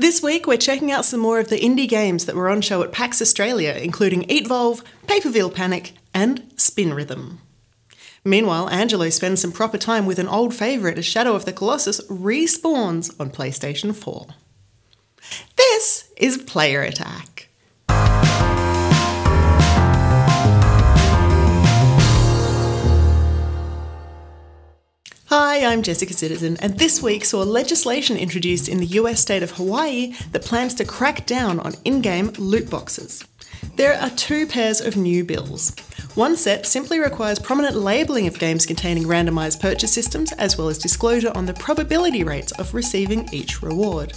This week we're checking out some more of the indie games that were on show at PAX Australia, including Eatvolve, Paperville Panic and Spin Rhythm. Meanwhile, Angelo spends some proper time with an old favourite as Shadow of the Colossus respawns on PlayStation 4. This is Player Attack. Hi, I'm Jessica Citizen, and this week saw legislation introduced in the US state of Hawaii that plans to crack down on in-game loot boxes. There are two pairs of new bills. One set simply requires prominent labelling of games containing randomised purchase systems, as well as disclosure on the probability rates of receiving each reward.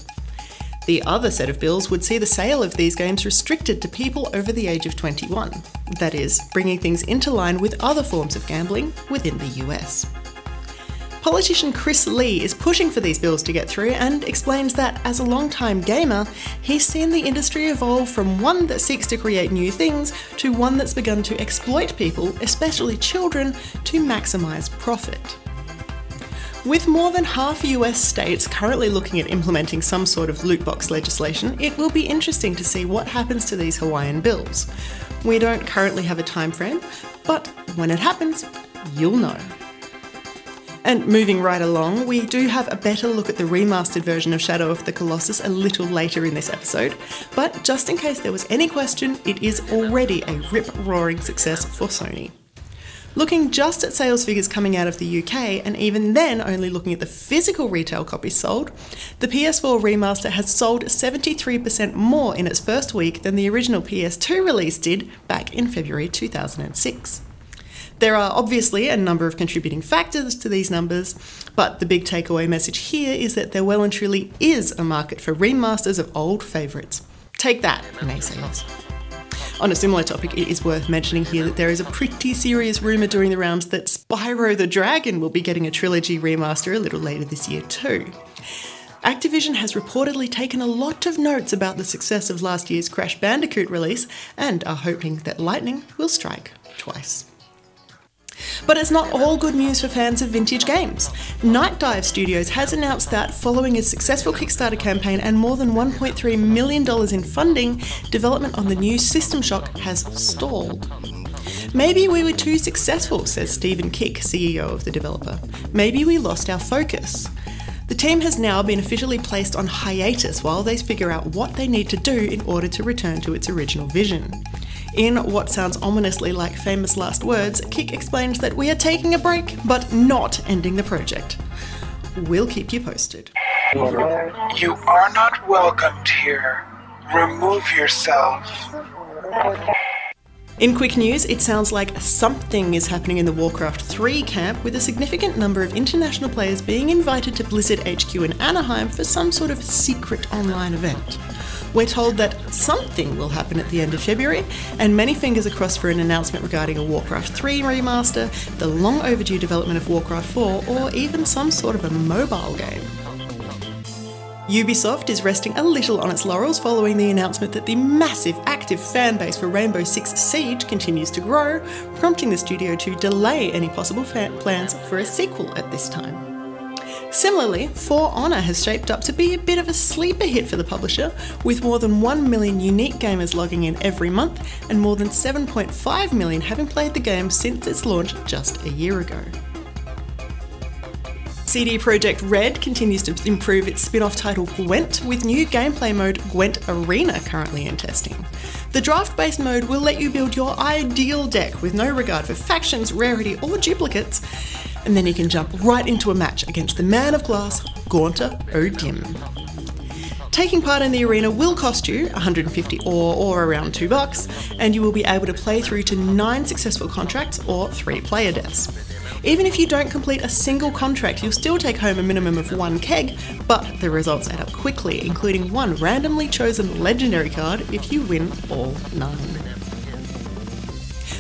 The other set of bills would see the sale of these games restricted to people over the age of 21, that is, bringing things into line with other forms of gambling within the US. Politician Chris Lee is pushing for these bills to get through and explains that, as a long-time gamer, he's seen the industry evolve from one that seeks to create new things to one that's begun to exploit people, especially children, to maximise profit. With more than half US states currently looking at implementing some sort of loot box legislation, it will be interesting to see what happens to these Hawaiian bills. We don't currently have a time frame, but when it happens, you'll know. And moving right along, we do have a better look at the remastered version of Shadow of the Colossus a little later in this episode, but just in case there was any question, it is already a rip-roaring success for Sony. Looking just at sales figures coming out of the UK, and even then only looking at the physical retail copies sold, the PS4 remaster has sold 73% more in its first week than the original PS2 release did back in February 2006. There are obviously a number of contributing factors to these numbers, but the big takeaway message here is that there well and truly is a market for remasters of old favourites. Take that, naysayers. On a similar topic, it is worth mentioning here that there is a pretty serious rumour doing the rounds that Spyro the Dragon will be getting a trilogy remaster a little later this year too. Activision has reportedly taken a lot of notes about the success of last year's Crash Bandicoot release and are hoping that lightning will strike twice. But it's not all good news for fans of vintage games. Night Dive Studios has announced that, following a successful Kickstarter campaign and more than $1.3 million in funding, development on the new System Shock has stalled. Maybe we were too successful, says Stephen Kick, CEO of the developer. Maybe we lost our focus. The team has now been officially placed on hiatus while they figure out what they need to do in order to return to its original vision. In what sounds ominously like famous last words, Kick explains that we are taking a break, but not ending the project. We'll keep you posted. You are not welcomed here. Remove yourself. In quick news, it sounds like something is happening in the Warcraft 3 camp, with a significant number of international players being invited to Blizzard HQ in Anaheim for some sort of secret online event. We're told that something will happen at the end of February, and many fingers are crossed for an announcement regarding a Warcraft 3 remaster, the long overdue development of Warcraft 4, or even some sort of a mobile game. Ubisoft is resting a little on its laurels following the announcement that the massive active fan base for Rainbow Six Siege continues to grow, prompting the studio to delay any possible plans for a sequel at this time. Similarly, For Honor has shaped up to be a bit of a sleeper hit for the publisher, with more than 1 million unique gamers logging in every month and more than 7.5 million having played the game since its launch just a year ago. CD Projekt Red continues to improve its spin-off title Gwent, with new gameplay mode Gwent Arena currently in testing. The draft-based mode will let you build your ideal deck with no regard for factions, rarity or duplicates, and then you can jump right into a match against the man of glass, Gaunter O'Dim. Taking part in the arena will cost you 150 or around $2, and you will be able to play through to 9 successful contracts or 3 player deaths. Even if you don't complete a single contract, you'll still take home a minimum of 1 keg, but the results add up quickly, including 1 randomly chosen legendary card if you win all 9.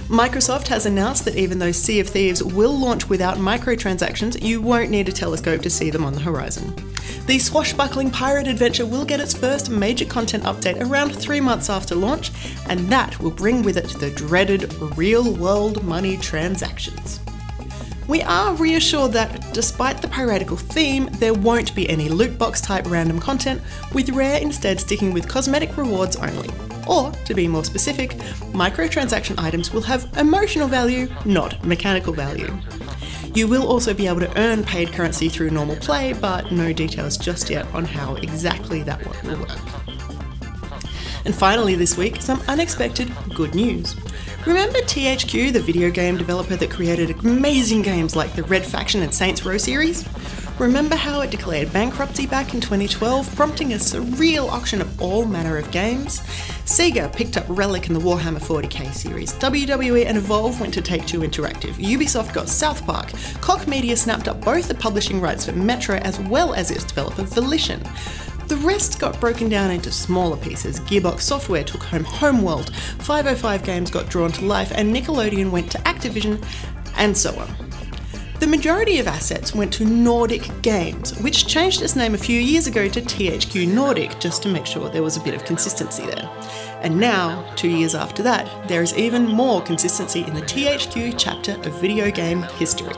Microsoft has announced that even though Sea of Thieves will launch without microtransactions, you won't need a telescope to see them on the horizon. The swashbuckling pirate adventure will get its first major content update around 3 months after launch, and that will bring with it the dreaded real-world money transactions. We are reassured that, despite the piratical theme, there won't be any loot box type random content, with Rare instead sticking with cosmetic rewards only. Or, to be more specific, microtransaction items will have emotional value, not mechanical value. You will also be able to earn paid currency through normal play, but no details just yet on how exactly that will work. And finally this week, some unexpected good news. Remember THQ, the video game developer that created amazing games like the Red Faction and Saints Row series? Remember how it declared bankruptcy back in 2012, prompting a surreal auction of all manner of games? Sega picked up Relic in the Warhammer 40k series, WWE and Evolve went to Take-Two Interactive, Ubisoft got South Park, Koch Media snapped up both the publishing rights for Metro as well as its developer Volition. The rest got broken down into smaller pieces. Gearbox Software took home Homeworld, 505 Games got drawn to life, and Nickelodeon went to Activision, and so on. The majority of assets went to Nordic Games, which changed its name a few years ago to THQ Nordic, just to make sure there was a bit of consistency there. And now, 2 years after that, there is even more consistency in the THQ chapter of video game history.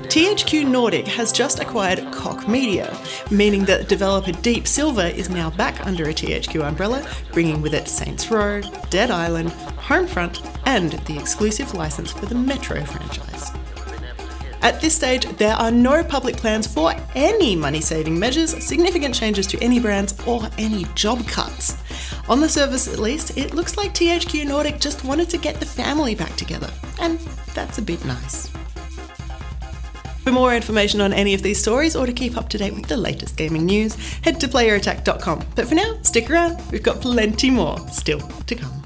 THQ Nordic has just acquired Koch Media, meaning that developer Deep Silver is now back under a THQ umbrella, bringing with it Saints Row, Dead Island, Homefront, and the exclusive license for the Metro franchise. At this stage, there are no public plans for any money-saving measures, significant changes to any brands, or any job cuts. On the surface at least, it looks like THQ Nordic just wanted to get the family back together, and that's a bit nice. For more information on any of these stories or to keep up to date with the latest gaming news, head to playerattack.com. But for now, stick around, we've got plenty more still to come.